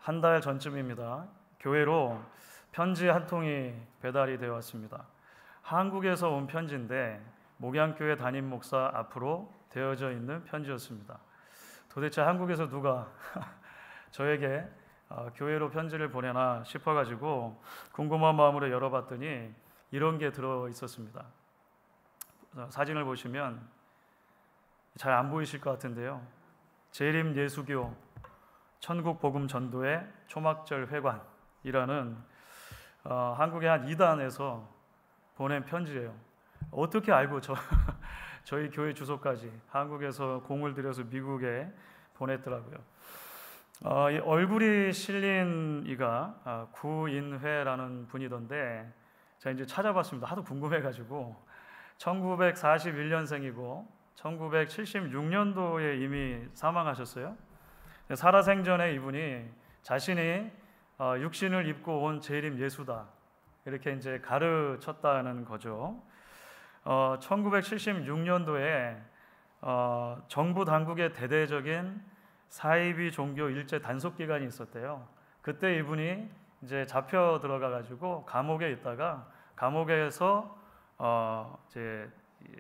한 달 전쯤입니다. 교회로 편지 한 통이 배달이 되어 왔습니다. 한국에서 온 편지인데 목양교회 담임 목사 앞으로 되어져 있는 편지였습니다. 도대체 한국에서 누가 저에게 교회로 편지를 보내나 싶어가지고 궁금한 마음으로 열어봤더니 이런 게 들어 있었습니다. 사진을 보시면 잘 안 보이실 것 같은데요. 재림 예수교 천국 복음 전도회 초막절 회관이라는 한국의 한 2단에서 보낸 편지예요. 어떻게 알고 저희 교회 주소까지 한국에서 공을 들여서 미국에 보냈더라고요. 이 얼굴이 실린 이가 구인회라는 분이던데 제가 이제 찾아봤습니다. 하도 궁금해가지고 1941년생이고 1976년도에 이미 사망하셨어요. 살아생전에 이분이 자신이 육신을 입고 온 재림 예수다 이렇게 이제 가르쳤다는 거죠. 1976년도에 정부 당국의 대대적인 사이비 종교 일제 단속 기간이 있었대요. 그때 이분이 이제 잡혀 들어가 가지고 감옥에 있다가 감옥에서 이제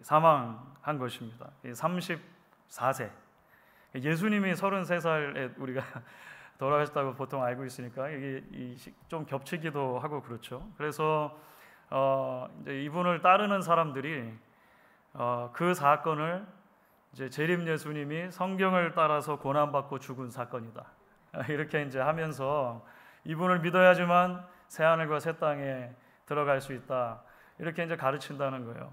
사망한 것입니다. 34세. 예수님이 33살에 우리가 돌아가셨다고 보통 알고 있으니까 이게 좀 겹치기도 하고 그렇죠. 그래서 이제 이분을 따르는 사람들이 그 사건을 이제 재림 예수님이 성경을 따라서 고난받고 죽은 사건이다 이렇게 이제 하면서 이분을 믿어야지만 새 하늘과 새 땅에 들어갈 수 있다 이렇게 이제 가르친다는 거예요.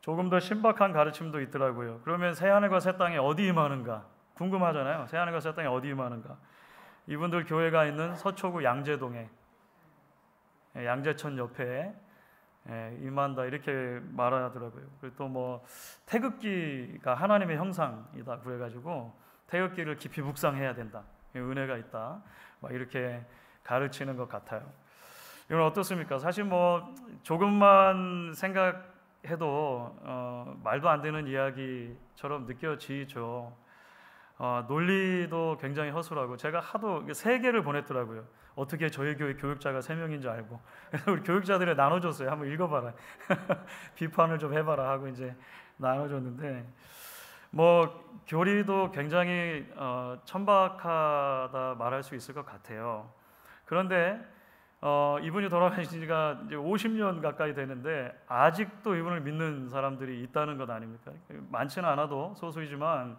조금 더 신박한 가르침도 있더라고요. 그러면 새 하늘과 새 땅에 어디 임하는가 궁금하잖아요. 새 하늘과 새 땅에 어디 임하는가. 이분들 교회가 있는 서초구 양재동에 양재천 옆에 임한다 이렇게 말하더라고요. 그리고 또 뭐 태극기가 하나님의 형상이다 그래가지고 태극기를 깊이 묵상해야 된다. 은혜가 있다. 막 이렇게 가르치는 것 같아요. 이건 어떻습니까? 사실 뭐 조금만 생각해도 말도 안 되는 이야기처럼 느껴지죠. 논리도 굉장히 허술하고 제가 하도 3개를 보냈더라고요. 어떻게 저희 교회 교육자가 3명인 줄 알고 그래서 우리 교육자들이 나눠줬어요. 한번 읽어봐라 비판을 좀 해봐라 하고 이제 나눠줬는데 뭐 교리도 굉장히 천박하다 말할 수 있을 것 같아요. 그런데 이분이 돌아가신 지가 이제 50년 가까이 되는데 아직도 이분을 믿는 사람들이 있다는 것 아닙니까? 많지는 않아도 소수이지만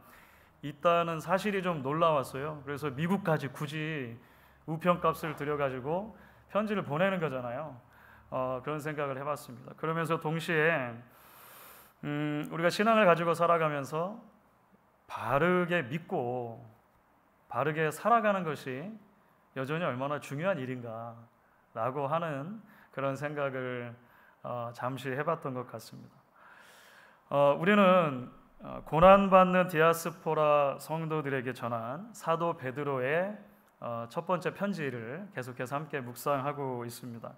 있다는 사실이 좀 놀라웠어요. 그래서 미국까지 굳이 우편값을 들여가지고 편지를 보내는 거잖아요. 그런 생각을 해봤습니다. 그러면서 동시에 우리가 신앙을 가지고 살아가면서 바르게 믿고 바르게 살아가는 것이 여전히 얼마나 중요한 일인가라고 하는 그런 생각을 잠시 해봤던 것 같습니다. 우리는 고난받는 디아스포라 성도들에게 전한 사도 베드로의 첫 번째 편지를 계속해서 함께 묵상하고 있습니다.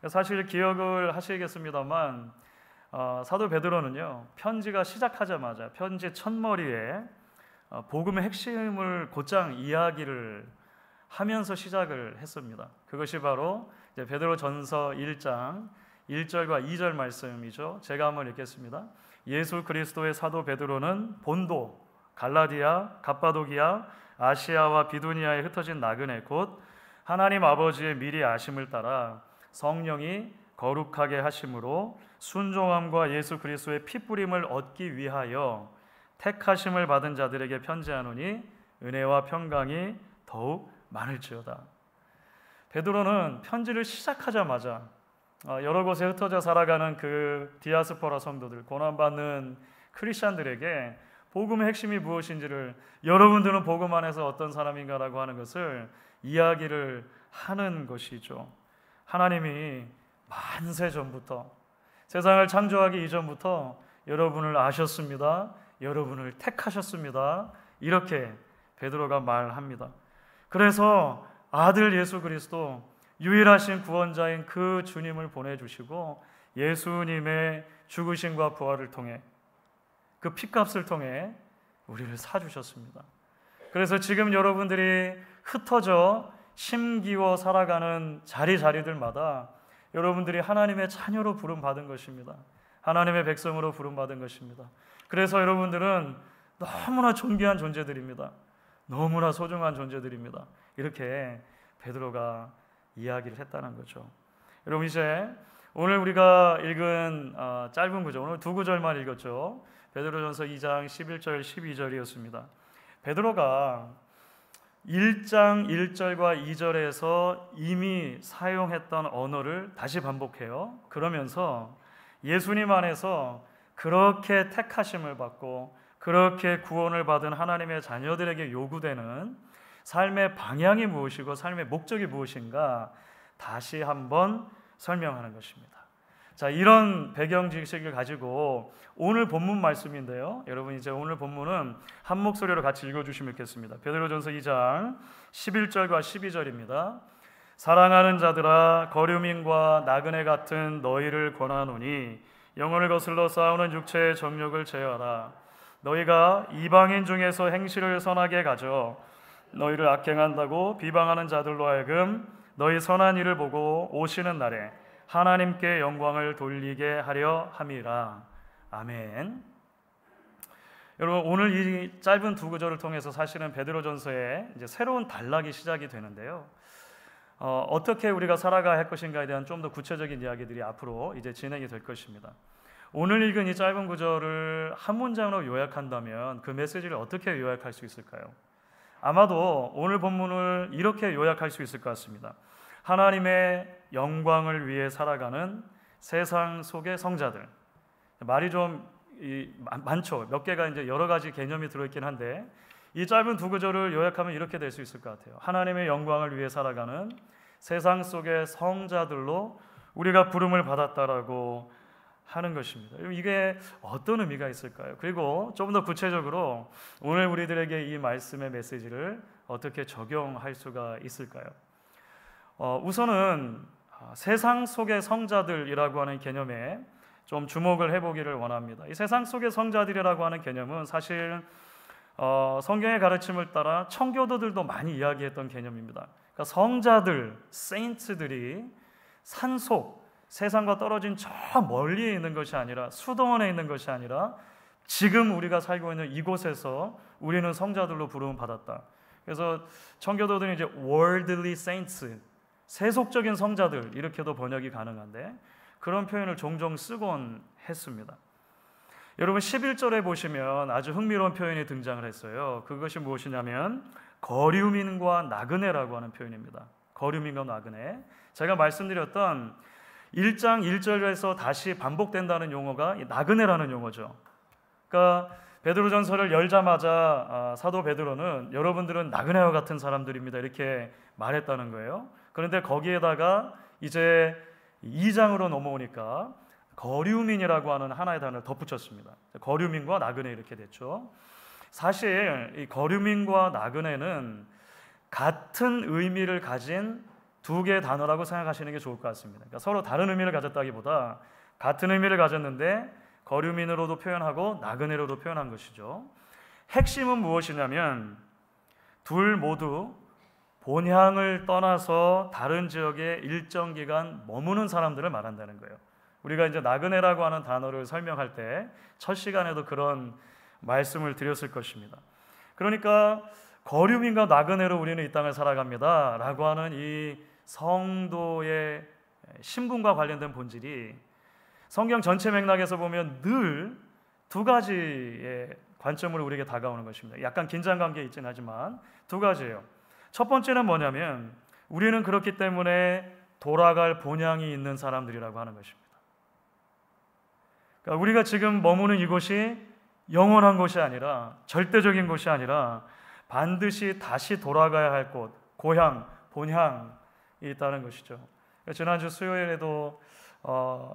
사실 기억을 하시겠습니다만 사도 베드로는요 편지가 시작하자마자 편지 첫머리에 복음의 핵심을 곧장 이야기를 하면서 시작을 했습니다. 그것이 바로 이제 베드로전서 1장 1절과 2절 말씀이죠. 제가 한번 읽겠습니다. 예수 그리스도의 사도 베드로는 본도, 갈라디아, 갑바도기아, 아시아와 비두니아에 흩어진 나그네 곧 하나님 아버지의 미리 아심을 따라 성령이 거룩하게 하심으로 순종함과 예수 그리스도의 피뿌림을 얻기 위하여 택하심을 받은 자들에게 편지하노니 은혜와 평강이 더욱 많을지어다. 베드로는 편지를 시작하자마자 여러 곳에 흩어져 살아가는 그 디아스포라 성도들, 고난받는 크리스찬들에게 복음의 핵심이 무엇인지를 여러분들은 복음 안에서 어떤 사람인가라고 하는 것을 이야기를 하는 것이죠. 하나님이 만세 전부터 세상을 창조하기 이전부터 여러분을 아셨습니다. 여러분을 택하셨습니다. 이렇게 베드로가 말합니다. 그래서 아들 예수 그리스도 유일하신 구원자인 그 주님을 보내주시고 예수님의 죽으심과 부활을 통해 그 피값을 통해 우리를 사주셨습니다. 그래서 지금 여러분들이 흩어져 심기워 살아가는 자리자리들마다 여러분들이 하나님의 자녀로 부름받은 것입니다. 하나님의 백성으로 부름받은 것입니다. 그래서 여러분들은 너무나 존귀한 존재들입니다. 너무나 소중한 존재들입니다. 이렇게 베드로가 이야기를 했다는 거죠. 여러분, 이제 오늘 우리가 읽은 짧은 구절, 오늘 두 구절만 읽었죠. 베드로전서 2장 11절 12절이었습니다. 베드로가 1장 1절과 2절에서 이미 사용했던 언어를 다시 반복해요. 그러면서 예수님 안에서 그렇게 택하심을 받고 그렇게 구원을 받은 하나님의 자녀들에게 요구되는 삶의 방향이 무엇이고 삶의 목적이 무엇인가 다시 한번 설명하는 것입니다. 자, 이런 배경 지식을 가지고 오늘 본문 말씀인데요. 여러분, 이제 오늘 본문은 한 목소리로 같이 읽어주시면 좋겠습니다. 베드로전서 2장 11절과 12절입니다. 사랑하는 자들아, 거류민과 나그네 같은 너희를 권하노니 영혼을 거슬러 싸우는 육체의 정욕을 제어하라. 너희가 이방인 중에서 행실을 선하게 가져 너희를 악행한다고 비방하는 자들로 하여금 너희 선한 일을 보고 오시는 날에 하나님께 영광을 돌리게 하려 함이라. 아멘. 여러분, 오늘 이 짧은 두 구절을 통해서 사실은 베드로전서에 이제 새로운 단락이 시작이 되는데요. 어떻게 우리가 살아가야 할 것인가에 대한 좀 더 구체적인 이야기들이 앞으로 이제 진행이 될 것입니다. 오늘 읽은 이 짧은 구절을 한 문장으로 요약한다면 그 메시지를 어떻게 요약할 수 있을까요? 아마도 오늘 본문을 이렇게 요약할 수 있을 것 같습니다. 하나님의 영광을 위해 살아가는 세상 속의 성자들. 말이 좀 많죠. 몇 개가 이제 여러 가지 개념이 들어있긴 한데 이 짧은 두 구절을 요약하면 이렇게 될 수 있을 것 같아요. 하나님의 영광을 위해 살아가는 세상 속의 성자들로 우리가 부름을 받았다라고 하는 것입니다. 이게 어떤 의미가 있을까요? 그리고 좀 더 구체적으로 오늘 우리들에게 이 말씀의 메시지를 어떻게 적용할 수가 있을까요? 우선은 세상 속의 성자들이라고 하는 개념에 좀 주목을 해보기를 원합니다. 이 세상 속의 성자들이라고 하는 개념은 사실 성경의 가르침을 따라 청교도들도 많이 이야기했던 개념입니다. 그러니까 성자들, 세인트들이 산속, 세상과 떨어진 저 멀리에 있는 것이 아니라 수도원에 있는 것이 아니라 지금 우리가 살고 있는 이곳에서 우리는 성자들로 부름을 받았다. 그래서 청교도들은 이제 worldly saints, 세속적인 성자들 이렇게도 번역이 가능한데 그런 표현을 종종 쓰곤 했습니다. 여러분 11절에 보시면 아주 흥미로운 표현이 등장을 했어요. 그것이 무엇이냐면 거류민과 나그네라고 하는 표현입니다. 거류민과 나그네. 제가 말씀드렸던 1장 1절에서 다시 반복된다는 용어가 나그네라는 용어죠. 그러니까 베드로전서를 열자마자 사도 베드로는 여러분들은 나그네와 같은 사람들입니다 이렇게 말했다는 거예요. 그런데 거기에다가 이제 2장으로 넘어오니까 거류민이라고 하는 하나의 단어를 덧붙였습니다. 거류민과 나그네 이렇게 됐죠. 사실 이 거류민과 나그네는 같은 의미를 가진 두 개의 단어라고 생각하시는 게 좋을 것 같습니다. 그러니까 서로 다른 의미를 가졌다기보다 같은 의미를 가졌는데 거류민으로도 표현하고 나그네로도 표현한 것이죠. 핵심은 무엇이냐면 둘 모두 본향을 떠나서 다른 지역에 일정 기간 머무는 사람들을 말한다는 거예요. 우리가 이제 나그네라고 하는 단어를 설명할 때 첫 시간에도 그런 말씀을 드렸을 것입니다. 그러니까 거류민과 나그네로 우리는 이 땅을 살아갑니다 라고 하는 이 성도의 신분과 관련된 본질이 성경 전체 맥락에서 보면 늘 두 가지의 관점으로 우리에게 다가오는 것입니다. 약간 긴장관계에 있긴 하지만 두 가지예요. 첫 번째는 뭐냐면 우리는 그렇기 때문에 돌아갈 본향이 있는 사람들이라고 하는 것입니다. 그러니까 우리가 지금 머무는 이곳이 영원한 곳이 아니라 절대적인 곳이 아니라 반드시 다시 돌아가야 할 곳, 고향, 본향이 있다는 것이죠. 지난주 수요일에도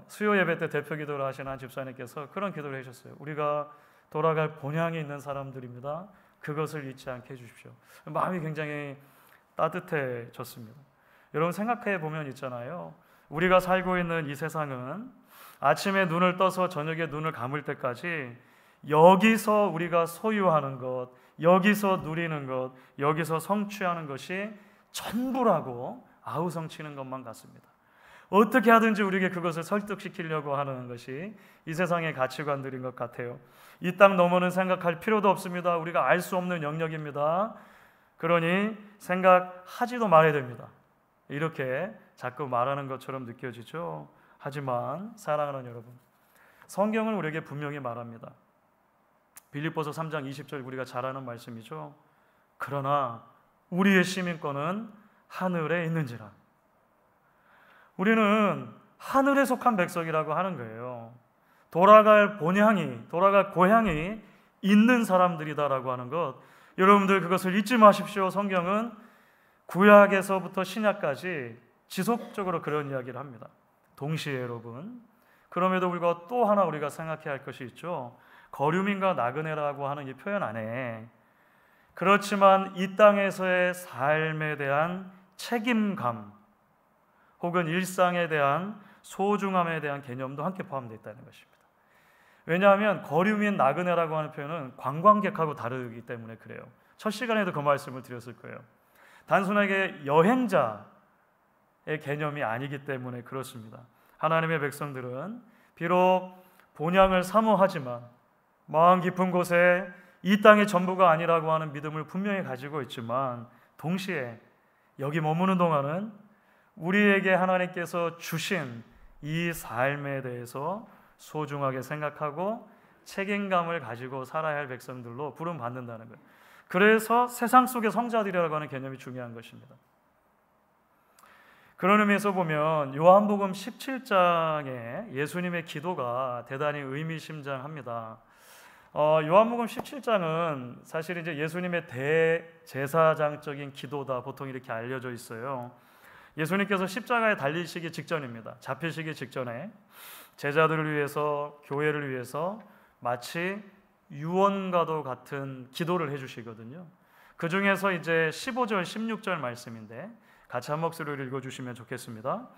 수요 예배 때 대표 기도를 하신 한 집사님께서 그런 기도를 하셨어요. 우리가 돌아갈 본향이 있는 사람들입니다. 그것을 잊지 않게 해주십시오. 마음이 굉장히 따뜻해졌습니다. 여러분 생각해 보면 있잖아요. 우리가 살고 있는 이 세상은 아침에 눈을 떠서 저녁에 눈을 감을 때까지 여기서 우리가 소유하는 것, 여기서 누리는 것, 여기서 성취하는 것이 전부라고 아우성치는 것만 같습니다. 어떻게 하든지 우리에게 그것을 설득시키려고 하는 것이 이 세상의 가치관들인 것 같아요. 이 땅 너머는 생각할 필요도 없습니다. 우리가 알 수 없는 영역입니다. 그러니 생각하지도 말아야 됩니다. 이렇게 자꾸 말하는 것처럼 느껴지죠. 하지만 사랑하는 여러분, 성경은 우리에게 분명히 말합니다. 빌립보서 3장 20절 우리가 잘 아는 말씀이죠. 그러나 우리의 시민권은 하늘에 있는지라. 우리는 하늘에 속한 백성이라고 하는 거예요. 돌아갈 본향이, 돌아갈 고향이 있는 사람들이다라고 하는 것, 여러분들 그것을 잊지 마십시오. 성경은 구약에서부터 신약까지 지속적으로 그런 이야기를 합니다. 동시에 여러분, 그럼에도 불구하고 또 하나 우리가 생각해야 할 것이 있죠. 거류민과 나그네라고 하는 이 표현 안에 그렇지만 이 땅에서의 삶에 대한 책임감 혹은 일상에 대한 소중함에 대한 개념도 함께 포함되어 있다는 것입니다. 왜냐하면 거류민 나그네라고 하는 표현은 관광객하고 다르기 때문에 그래요. 첫 시간에도 그 말씀을 드렸을 거예요. 단순하게 여행자의 개념이 아니기 때문에 그렇습니다. 하나님의 백성들은 비록 본향을 사모하지만 마음 깊은 곳에 이 땅의 전부가 아니라고 하는 믿음을 분명히 가지고 있지만 동시에 여기 머무는 동안은 우리에게 하나님께서 주신 이 삶에 대해서 소중하게 생각하고 책임감을 가지고 살아야 할 백성들로 부름받는다는 거예요. 그래서 세상 속의 성자들이라고 하는 개념이 중요한 것입니다. 그런 의미에서 보면 요한복음 17장에 예수님의 기도가 대단히 의미심장합니다. 요한복음 17장은 사실 이제 예수님의 대제사장적인 기도다 보통 이렇게 알려져 있어요. 예수님께서 십자가에 달리시기 직전입니다. 잡히시기 직전에 제자들을 위해서, 교회를 위해서 마치 유언과도 같은 기도를 해주시거든요. 그 중에서 이제 15절, 16절 말씀인데 같이 한 목소리로 읽어주시면 좋겠습니다.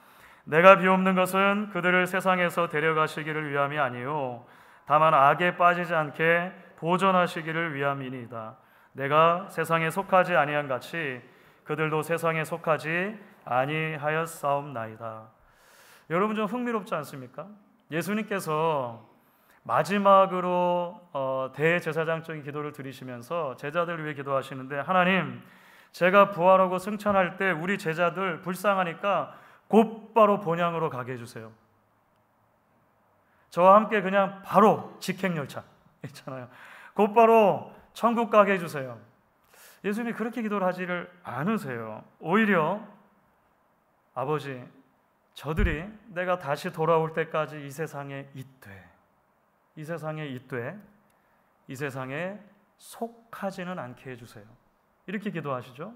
내가 비옵는 것은 그들을 세상에서 데려가시기를 위함이 아니요 다만 악에 빠지지 않게 보존하시기를 위함이니이다. 내가 세상에 속하지 아니한 같이 그들도 세상에 속하지 아니하였사옵나이다. 여러분 좀 흥미롭지 않습니까? 예수님께서 마지막으로 대제사장적인 기도를 드리시면서 제자들을 위해 기도하시는데 하나님, 제가 부활하고 승천할 때 우리 제자들 불쌍하니까 곧바로 본향으로 가게 해주세요. 저와 함께 그냥 바로 직행열차 있잖아요. 곧바로 천국 가게 해주세요. 예수님이 그렇게 기도를 하지를 않으세요. 오히려 아버지, 저들이 내가 다시 돌아올 때까지 이 세상에 있되 이 세상에 속하지는 않게 해주세요. 이렇게 기도하시죠.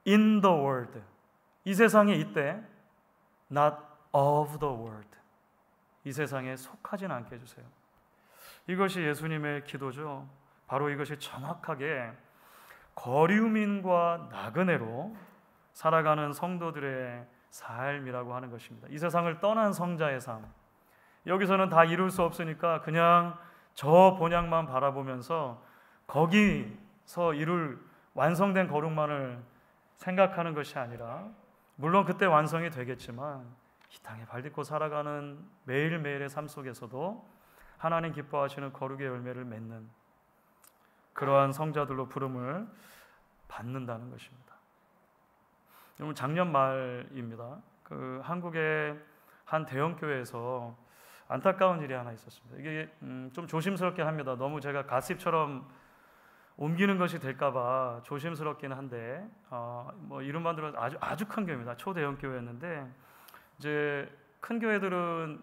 In the world, 이 세상에 있되 not of the world, 이 세상에 속하지는 않게 해주세요. 이것이 예수님의 기도죠. 바로 이것이 정확하게 거류민과 나그네로 살아가는 성도들의 삶이라고 하는 것입니다. 이 세상을 떠난 성자의 삶, 여기서는 다 이룰 수 없으니까 그냥 저 본향만 바라보면서 거기서 이룰 완성된 거룩만을 생각하는 것이 아니라, 물론 그때 완성이 되겠지만 이 땅에 발 딛고 살아가는 매일매일의 삶 속에서도 하나님 기뻐하시는 거룩의 열매를 맺는 그러한 성자들로 부름을 받는다는 것입니다. 여러분, 작년 말입니다. 한국의 한 대형 교회에서 안타까운 일이 하나 있었습니다. 이게 좀 조심스럽게 합니다. 너무 제가 가십처럼 옮기는 것이 될까봐 조심스럽긴 한데, 뭐 이름만 들어도 아주 큰 교회입니다. 초대형 교회였는데, 이제 큰 교회들은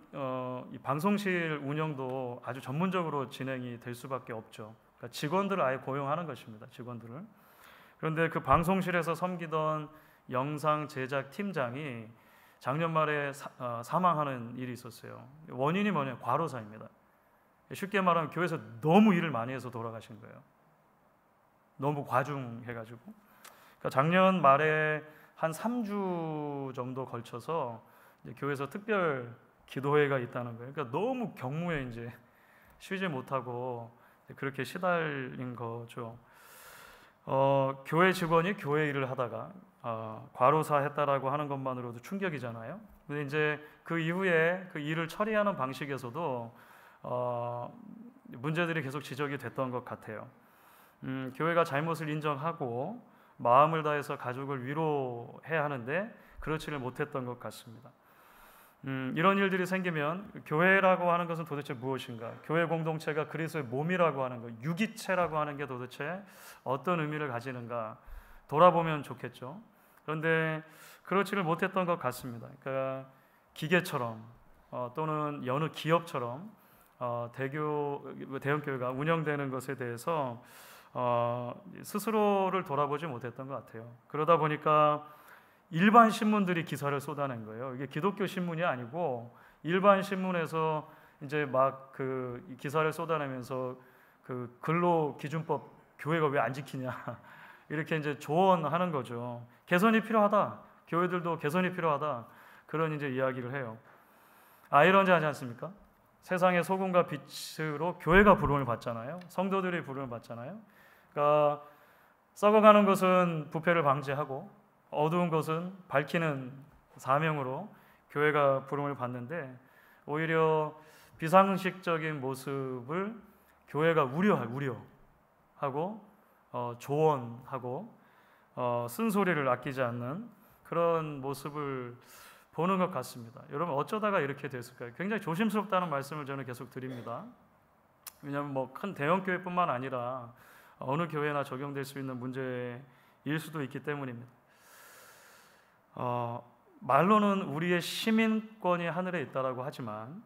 이 방송실 운영도 아주 전문적으로 진행이 될 수밖에 없죠. 그러니까 직원들을 아예 고용하는 것입니다. 직원들을. 그런데 그 방송실에서 섬기던 영상 제작 팀장이 작년 말에 사망하는 일이 있었어요. 원인이 뭐냐면 과로사입니다. 쉽게 말하면 교회에서 너무 일을 많이 해서 돌아가신 거예요. 너무 과중해가지고. 그러니까 작년 말에 한 3주 정도 걸쳐서 이제 교회에서 특별 기도회가 있다는 거예요. 그러니까 너무 경무에 이제 쉬지 못하고 그렇게 시달린 거죠. 교회 직원이 교회 일을 하다가 과로사했다라고 하는 것만으로도 충격이잖아요. 근데 이제 그 이후에 그 일을 처리하는 방식에서도 문제들이 계속 지적이 됐던 것 같아요. 교회가 잘못을 인정하고 마음을 다해서 가족을 위로해야 하는데 그렇지를 못했던 것 같습니다. 이런 일들이 생기면 교회라고 하는 것은 도대체 무엇인가? 교회 공동체가 그리스도의 몸이라고 하는 것, 유기체라고 하는 게 도대체 어떤 의미를 가지는가 돌아보면 좋겠죠. 그런데 그렇지를 못했던 것 같습니다. 그러니까 기계처럼 또는 여느 기업처럼 대형 교회가 운영되는 것에 대해서 스스로를 돌아보지 못했던 것 같아요. 그러다 보니까 일반 신문들이 기사를 쏟아낸 거예요. 이게 기독교 신문이 아니고 일반 신문에서 이제 막 그 기사를 쏟아내면서 그 근로기준법 교회가 왜 안 지키냐 이렇게 이제 조언하는 거죠. 개선이 필요하다. 교회들도 개선이 필요하다. 그런 이제 이야기를 해요. 아이러니하지 않습니까? 세상의 소금과 빛으로 교회가 부름을 받잖아요. 성도들이 부름을 받잖아요. 그러니까 썩어가는 것은 부패를 방지하고 어두운 것은 밝히는 사명으로 교회가 부름을 받는데 오히려 비상식적인 모습을 교회가 우려하고 조언하고 쓴소리를 아끼지 않는 그런 모습을 보는 것 같습니다. 여러분 어쩌다가 이렇게 됐을까요? 굉장히 조심스럽다는 말씀을 저는 계속 드립니다. 왜냐하면 뭐 큰 대형 교회뿐만 아니라 어느 교회나 적용될 수 있는 문제일 수도 있기 때문입니다. 말로는 우리의 시민권이 하늘에 있다라고 하지만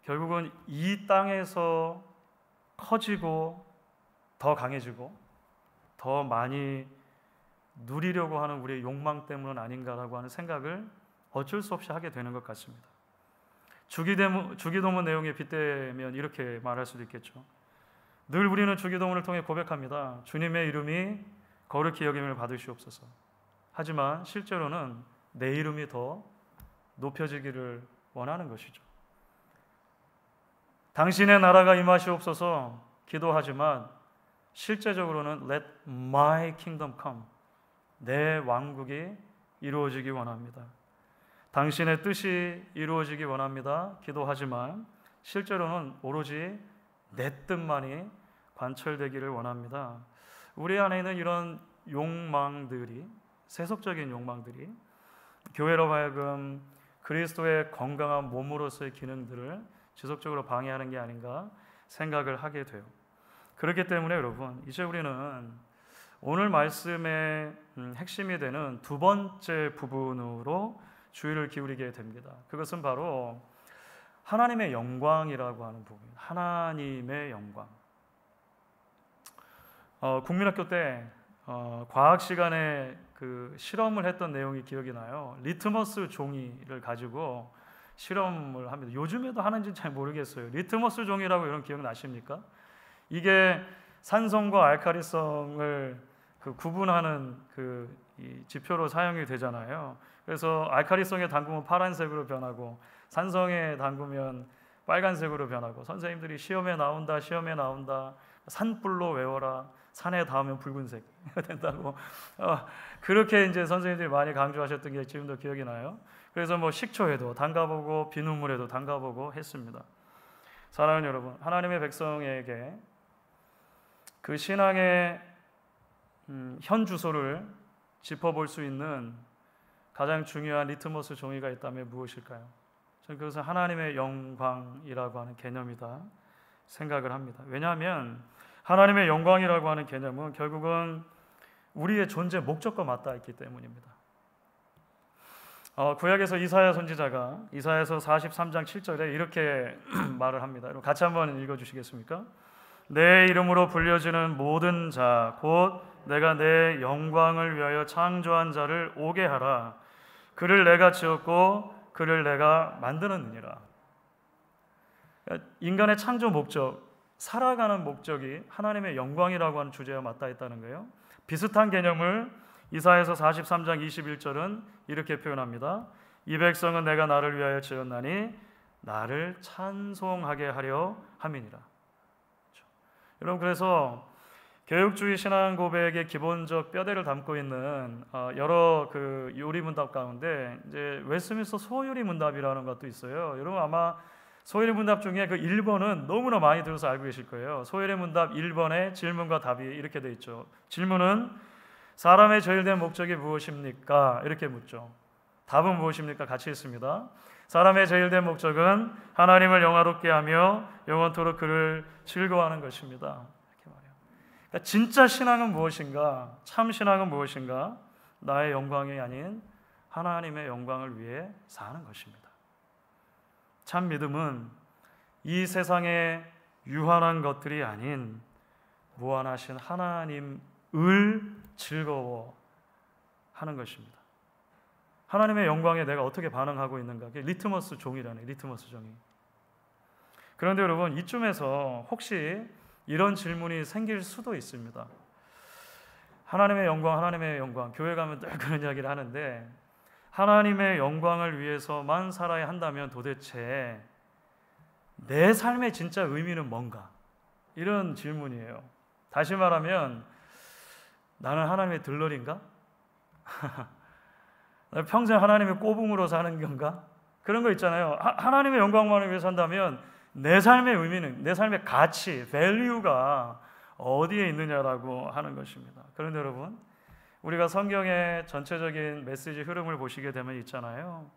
결국은 이 땅에서 커지고 더 강해지고 더 많이 누리려고 하는 우리의 욕망 때문은 아닌가라고 하는 생각을 어쩔 수 없이 하게 되는 것 같습니다. 주기도문 내용에 빗대면 이렇게 말할 수도 있겠죠. 늘 우리는 주기도문을 통해 고백합니다. 주님의 이름이 거룩히 여김을 받으시옵소서. 하지만 실제로는 내 이름이 더 높여지기를 원하는 것이죠. 당신의 나라가 임하시옵소서 기도하지만 실제적으로는 Let my kingdom come. 내 왕국이 이루어지기 원합니다. 당신의 뜻이 이루어지기 원합니다. 기도하지만 실제로는 오로지 내 뜻만이 관철되기를 원합니다. 우리 안에 있는 이런 욕망들이 세속적인 욕망들이 교회로 하여금 그리스도의 건강한 몸으로서의 기능들을 지속적으로 방해하는 게 아닌가 생각을 하게 돼요. 그렇기 때문에 여러분 이제 우리는 오늘 말씀의 핵심이 되는 두 번째 부분으로 주의를 기울이게 됩니다. 그것은 바로 하나님의 영광이라고 하는 부분. 하나님의 영광. 국민학교 때 과학 시간에 그 실험을 했던 내용이 기억이 나요. 리트머스 종이를 가지고 실험을 합니다. 요즘에도 하는지는 잘 모르겠어요. 리트머스 종이라고 이런 기억 나십니까? 이게 산성과 알칼리성을 구분하는 이 지표로 사용이 되잖아요. 그래서 알칼리성에 담그면 파란색으로 변하고 산성에 담그면 빨간색으로 변하고 선생님들이 시험에 나온다 산불로 외워라 산에 닿으면 붉은색 된다고 그렇게 이제 선생님들이 많이 강조하셨던 게 지금도 기억이 나요. 그래서 뭐 식초에도 담가보고 비눗물에도 담가보고 했습니다. 사랑하는 여러분, 하나님의 백성에게 그 신앙의 현 주소를 짚어볼 수 있는 가장 중요한 리트머스 종이가 있다면 무엇일까요? 저는 그것은 하나님의 영광이라고 하는 개념이다 생각을 합니다. 왜냐하면 하나님의 영광이라고 하는 개념은 결국은 우리의 존재 목적과 맞닿아 있기 때문입니다. 구약에서 이사야 선지자가 이사야서 43장 7절에 이렇게 말을 합니다. 여러분 같이 한번 읽어주시겠습니까? 내 이름으로 불려지는 모든 자 곧 내가 내 영광을 위하여 창조한 자를 오게 하라. 그를 내가 지었고 그를 내가 만드느니라. 인간의 창조 목적, 살아가는 목적이 하나님의 영광이라고 하는 주제와 맞닿아 있다는 거예요. 비슷한 개념을 이사야서 43장 21절은 이렇게 표현합니다. 이 백성은 내가 나를 위하여 지었나니 나를 찬송하게 하려 함이니라. 그렇죠. 여러분 그래서 교육주의 신앙 고백의 기본적 뼈대를 담고 있는 여러 그 요리 문답 가운데 이제 웨스트민스터 소요리 문답이라는 것도 있어요. 여러분 아마 소요리 문답 중에 그 1번은 너무나 많이 들어서 알고 계실 거예요. 소요리 문답 1번에 질문과 답이 이렇게 돼 있죠. 질문은 사람의 저일된 목적이 무엇입니까? 이렇게 묻죠. 답은 무엇입니까? 같이 있습니다. 사람의 저일된 목적은 하나님을 영화롭게 하며 영원토록 그를 즐거워하는 것입니다. 그러니까 진짜 신앙은 무엇인가? 참 신앙은 무엇인가? 나의 영광이 아닌 하나님의 영광을 위해 사는 것입니다. 참 믿음은 이 세상의 유한한 것들이 아닌 무한하신 하나님을 즐거워하는 것입니다. 하나님의 영광에 내가 어떻게 반응하고 있는가? 그게 리트머스 종이라네, 리트머스 종이. 그런데 여러분, 이쯤에서 혹시 이런 질문이 생길 수도 있습니다. 하나님의 영광, 하나님의 영광. 교회 가면 늘 그런 이야기를 하는데 하나님의 영광을 위해서만 살아야 한다면 도대체 내 삶의 진짜 의미는 뭔가? 이런 질문이에요. 다시 말하면 나는 하나님의 들러리인가? 평생 하나님의 꼬붕으로 사는 건가? 그런 거 있잖아요. 하나님의 영광만을 위해 산다면 내 삶의 의미는, 내 삶의 가치, value가 어디에 있느냐라고 하는 것입니다. 그런데 여러분, 우리가 성경의 전체적인 메시지 흐름을 보시게 되면 있잖아요.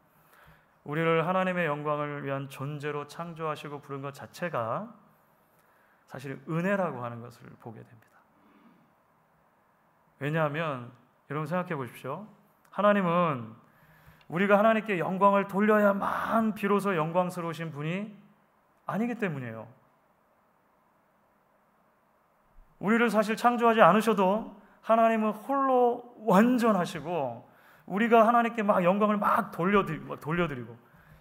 우리를 하나님의 영광을 위한 존재로 창조하시고 부른 것 자체가 사실 은혜라고 하는 것을 보게 됩니다. 왜냐하면 여러분 생각해 보십시오. 하나님은 우리가 하나님께 영광을 돌려야만 비로소 영광스러우신 분이 아니기 때문이에요. 우리를 사실 창조하지 않으셔도 하나님은 홀로 완전하시고 우리가 하나님께 막 영광을 막 돌려드리고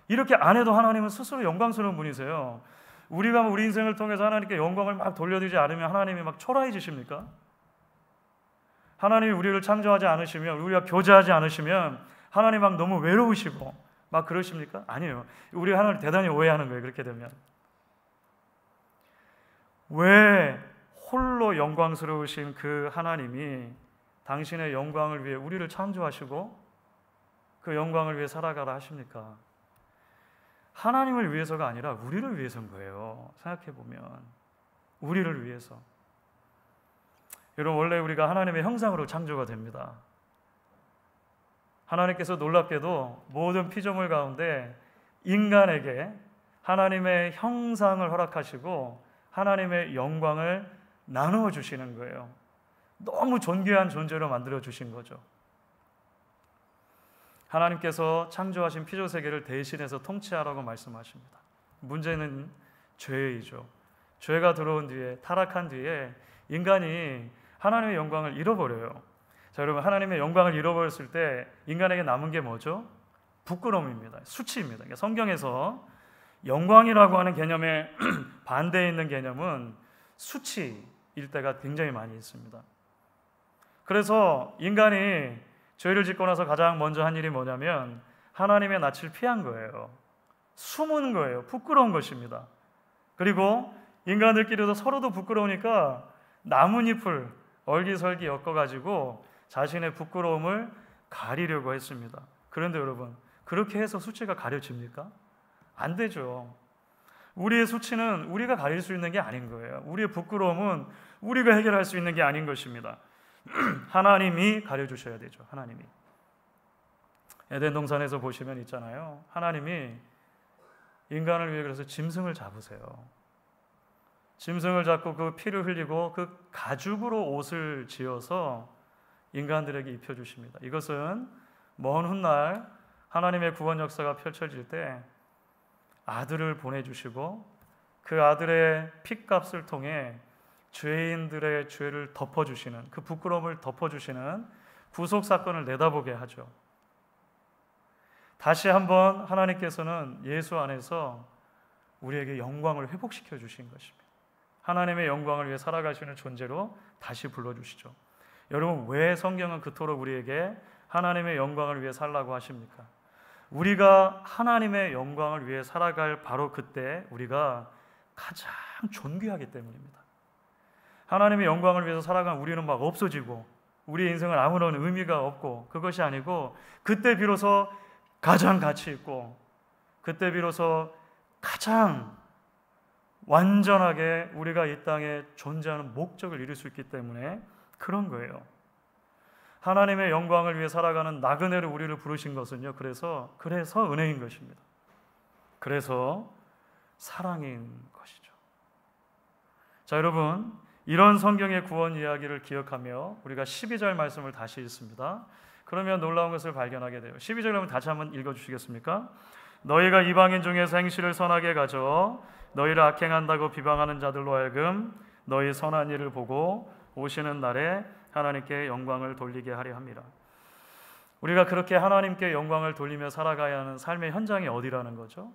이렇게 안 해도 하나님은 스스로 영광스러운 분이세요. 우리가 우리 인생을 통해서 하나님께 영광을 막 돌려드리지 않으면 하나님이 막 초라해지십니까? 하나님이 우리를 창조하지 않으시면, 우리가 교제하지 않으시면 하나님 막 너무 외로우시고 막 그러십니까? 아니에요. 우리 하나님을 대단히 오해하는 거예요. 그렇게 되면 왜 홀로 영광스러우신 그 하나님이 당신의 영광을 위해 우리를 창조하시고 그 영광을 위해 살아가라 하십니까? 하나님을 위해서가 아니라 우리를 위해서인 거예요. 생각해보면 우리를 위해서. 여러분, 원래 우리가 하나님의 형상으로 창조가 됩니다. 하나님께서 놀랍게도 모든 피조물 가운데 인간에게 하나님의 형상을 허락하시고 하나님의 영광을 나누어 주시는 거예요. 너무 존귀한 존재로 만들어 주신 거죠. 하나님께서 창조하신 피조 세계를 대신해서 통치하라고 말씀하십니다. 문제는 죄이죠. 죄가 들어온 뒤에, 타락한 뒤에 인간이 하나님의 영광을 잃어버려요. 자, 여러분, 하나님의 영광을 잃어버렸을 때 인간에게 남은 게 뭐죠? 부끄러움입니다. 수치입니다. 그러니까 성경에서 영광이라고 하는 개념에 반대에 있는 개념은 수치일 때가 굉장히 많이 있습니다. 그래서 인간이 죄를 짓고 나서 가장 먼저 한 일이 뭐냐면 하나님의 낯을 피한 거예요. 숨은 거예요. 부끄러운 것입니다. 그리고 인간들끼리도 서로도 부끄러우니까 나뭇잎을 얼기설기 엮어가지고 자신의 부끄러움을 가리려고 했습니다. 그런데 여러분, 그렇게 해서 수치가 가려집니까? 안 되죠. 우리의 수치는 우리가 가릴 수 있는 게 아닌 거예요. 우리의 부끄러움은 우리가 해결할 수 있는 게 아닌 것입니다. 하나님이 가려주셔야 되죠. 하나님이. 에덴 동산에서 보시면 있잖아요. 하나님이 인간을 위해 그래서 짐승을 잡으세요. 짐승을 잡고 그 피를 흘리고 그 가죽으로 옷을 지어서 인간들에게 입혀주십니다. 이것은 먼 훗날 하나님의 구원 역사가 펼쳐질 때 아들을 보내주시고 그 아들의 피값을 통해 죄인들의 죄를 덮어주시는, 그 부끄러움을 덮어주시는 구속사건을 내다보게 하죠. 다시 한번 하나님께서는 예수 안에서 우리에게 영광을 회복시켜 주신 것입니다. 하나님의 영광을 위해 살아가시는 존재로 다시 불러주시죠. 여러분, 왜 성경은 그토록 우리에게 하나님의 영광을 위해 살라고 하십니까? 우리가 하나님의 영광을 위해 살아갈 바로 그때 우리가 가장 존귀하기 때문입니다. 하나님의 영광을 위해서 살아가는 우리는 막 없어지고 우리의 인생은 아무런 의미가 없고, 그것이 아니고 그때 비로소 가장 가치 있고 그때 비로소 가장 완전하게 우리가 이 땅에 존재하는 목적을 이룰 수 있기 때문에 그런 거예요. 하나님의 영광을 위해 살아가는 나그네로 우리를 부르신 것은요, 그래서 은혜인 것입니다. 그래서 사랑인 것이죠. 자, 여러분, 이런 성경의 구원 이야기를 기억하며 우리가 12절 말씀을 다시 읽습니다. 그러면 놀라운 것을 발견하게 돼요. 12절 한번 다시 한번 읽어주시겠습니까? 너희가 이방인 중에서 행실을 선하게 가져 너희를 악행한다고 비방하는 자들로 하여금 너희 선한 일을 보고 오시는 날에 하나님께 영광을 돌리게 하려 합니다. 우리가 그렇게 하나님께 영광을 돌리며 살아가야 하는 삶의 현장이 어디라는 거죠?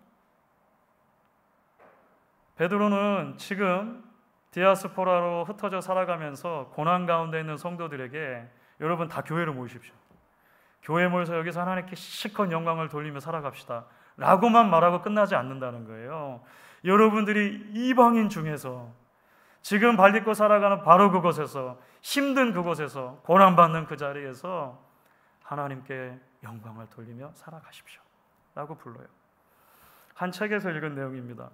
베드로는 지금 디아스포라로 흩어져 살아가면서 고난 가운데 있는 성도들에게 여러분 다 교회로 모이십시오. 교회에 모여서 여기서 하나님께 실컷 영광을 돌리며 살아갑시다 라고만 말하고 끝나지 않는다는 거예요. 여러분들이 이방인 중에서 지금 발딛고 살아가는 바로 그곳에서, 힘든 그곳에서, 고난받는 그 자리에서 하나님께 영광을 돌리며 살아가십시오 라고 불러요. 한 책에서 읽은 내용입니다.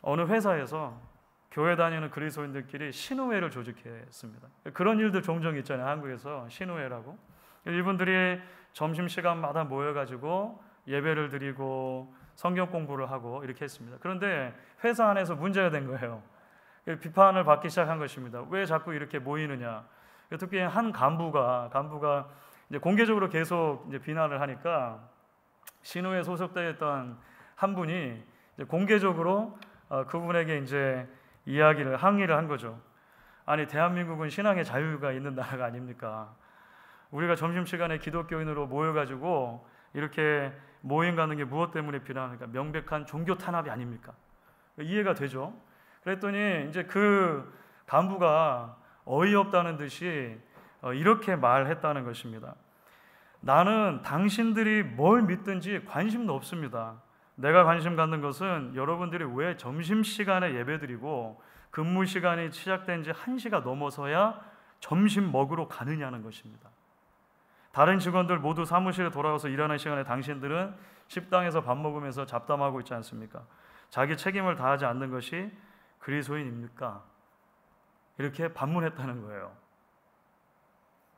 어느 회사에서 교회 다니는 그리스도인들끼리 신우회를 조직했습니다. 그런 일들 종종 있잖아요. 한국에서 신우회라고. 이분들이 점심시간마다 모여가지고 예배를 드리고 성경 공부를 하고 이렇게 했습니다. 그런데 회사 안에서 문제가 된 거예요. 비판을 받기 시작한 것입니다. 왜 자꾸 이렇게 모이느냐. 특히 한 간부가 이제 공개적으로 계속 이제 비난을 하니까 신우에 소속되어 있던 한 분이 이제 공개적으로 그분에게 이제 항의를 한 거죠. 아니, 대한민국은 신앙의 자유가 있는 나라가 아닙니까? 우리가 점심시간에 기독교인으로 모여가지고 이렇게 모임 가는 게 무엇 때문에 비난합니까? 명백한 종교 탄압이 아닙니까? 이해가 되죠? 그랬더니 이제 그 간부가 어이없다는 듯이 이렇게 말했다는 것입니다. 나는 당신들이 뭘 믿든지 관심도 없습니다. 내가 관심 갖는 것은 여러분들이 왜 점심시간에 예배드리고 근무 시간이 시작된 지 1시가 넘어서야 점심 먹으러 가느냐는 것입니다. 다른 직원들 모두 사무실에 돌아와서 일하는 시간에 당신들은 식당에서 밥 먹으면서 잡담하고 있지 않습니까? 자기 책임을 다하지 않는 것이 그리스도인입니까? 이렇게 반문했다는 거예요.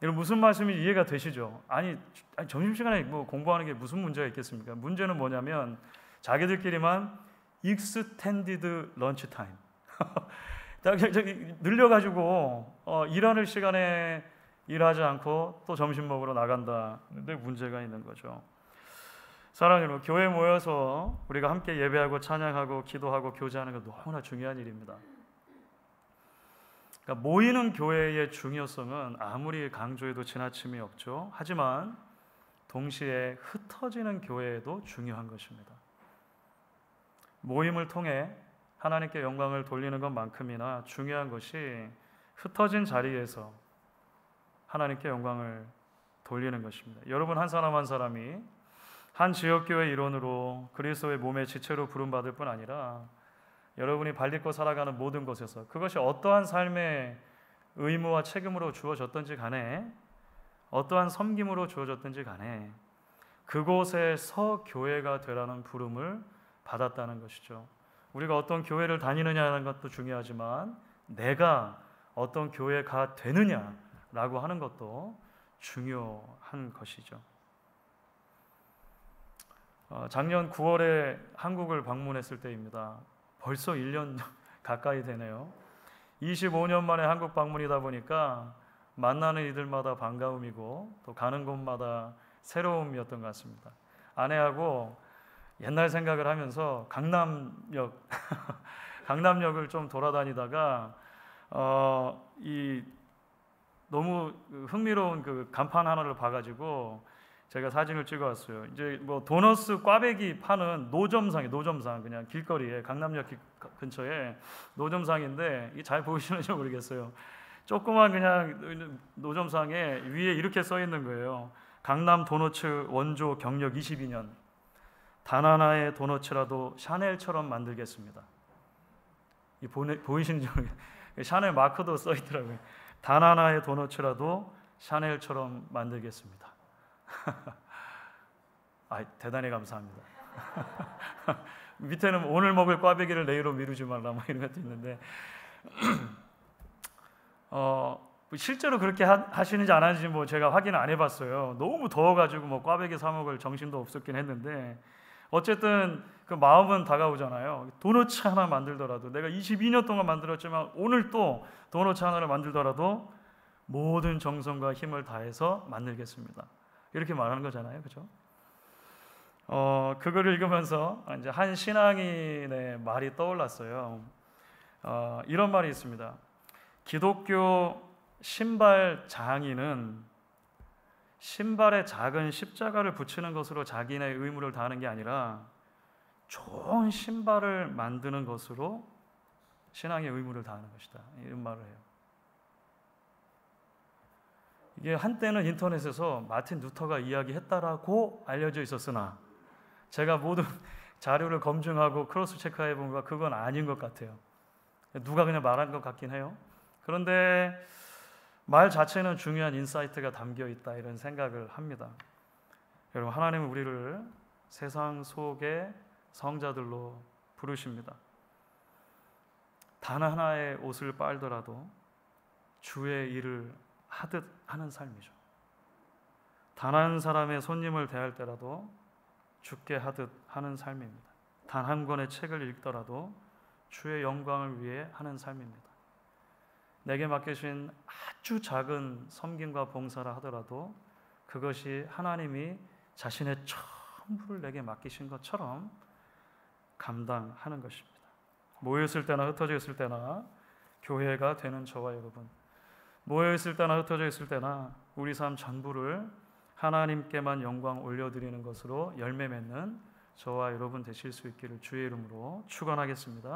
이건 무슨 말씀이 이해가 되시죠? 아니 점심시간에 뭐 공부하는 게 무슨 문제가 있겠습니까? 문제는 뭐냐면 자기들끼리만 extended lunch time 늘려가지고 일하는 시간에 일하지 않고 또 점심 먹으러 나간다는데 문제가 있는 거죠. 사랑하는 여러분, 교회에 모여서 우리가 함께 예배하고 찬양하고 기도하고 교제하는 건 너무나 중요한 일입니다. 그러니까 모이는 교회의 중요성은 아무리 강조해도 지나침이 없죠. 하지만 동시에 흩어지는 교회에도 중요한 것입니다. 모임을 통해 하나님께 영광을 돌리는 것만큼이나 중요한 것이 흩어진 자리에서 하나님께 영광을 돌리는 것입니다. 여러분 한 사람 한 사람이 한 지역교회 일원으로 그리스도의 몸의 지체로 부름받을 뿐 아니라 여러분이 발딛고 살아가는 모든 곳에서 그것이 어떠한 삶의 의무와 책임으로 주어졌든지 간에 어떠한 섬김으로 주어졌든지 간에 그곳에서 교회가 되라는 부름을 받았다는 것이죠. 우리가 어떤 교회를 다니느냐는 것도 중요하지만 내가 어떤 교회가 되느냐라고 하는 것도 중요한 것이죠. 작년 9월에 한국을 방문했을 때입니다. 벌써 1년 가까이 되네요. 25년 만에 한국 방문이다 보니까 만나는 이들마다 반가움이고 또 가는 곳마다 새로움이었던 것 같습니다. 아내하고 옛날 생각을 하면서 강남역을 좀 돌아다니다가 너무 흥미로운 그 간판 하나를 봐가지고 제가 사진을 찍어왔어요. 이제 뭐 도너스 꽈배기 파는 노점상 그냥 길거리에 강남역 근처에 노점상인데 이게 잘 보이시는지 모르겠어요. 조그만 그냥 노점상에 위에 이렇게 써 있는 거예요. 강남 도너츠 원조 경력 22년. 단 하나의 도너츠라도 샤넬처럼 만들겠습니다. 보이시는지 모르겠어요. 샤넬 마크도 써 있더라고요. 단 하나의 도너츠라도 샤넬처럼 만들겠습니다. 대단히 감사합니다. 밑에는 오늘 먹을 꽈배기를 내일로 미루지 말라 뭐 이런 것도 있는데 실제로 그렇게 하시는지 안 하시는지 뭐 제가 확인을 안 해봤어요. 너무 더워가지고 뭐 꽈배기 사 먹을 정신도 없었긴 했는데 어쨌든 그 마음은 다가오잖아요. 도너츠 하나 만들더라도 내가 22년 동안 만들었지만 오늘 또 도너츠 하나를 만들더라도 모든 정성과 힘을 다해서 만들겠습니다. 이렇게 말하는 거잖아요, 그렇죠? 그걸 읽으면서 이제 한 신앙인의 말이 떠올랐어요. 이런 말이 있습니다. 기독교 신발 장인은 신발에 작은 십자가를 붙이는 것으로 자기네 의무를 다하는 게 아니라 좋은 신발을 만드는 것으로 신앙의 의무를 다하는 것이다. 이런 말을 해요. 이게 한때는 인터넷에서 마틴 루터가 이야기했다라고 알려져 있었으나 제가 모든 자료를 검증하고 크로스 체크해 보니까 그건 아닌 것 같아요. 누가 그냥 말한 것 같긴 해요. 그런데 말 자체는 중요한 인사이트가 담겨 있다 이런 생각을 합니다. 여러분, 하나님은 우리를 세상 속의 성자들로 부르십니다. 단 하나의 옷을 빨더라도 주의 일을 하듯 하는 삶이죠. 단 한 사람의 손님을 대할 때라도 주께 하듯 하는 삶입니다. 단 한 권의 책을 읽더라도 주의 영광을 위해 하는 삶입니다. 내게 맡기신 아주 작은 섬김과 봉사라 하더라도 그것이 하나님이 자신의 전부를 내게 맡기신 것처럼 감당하는 것입니다. 모여있을 때나 흩어져 있을 때나 교회가 되는 저와 여러분, 모여있을 때나 흩어져 있을 때나 우리 삶 전부를 하나님께만 영광 올려드리는 것으로 열매 맺는 저와 여러분 되실 수 있기를 주의 이름으로 축원하겠습니다.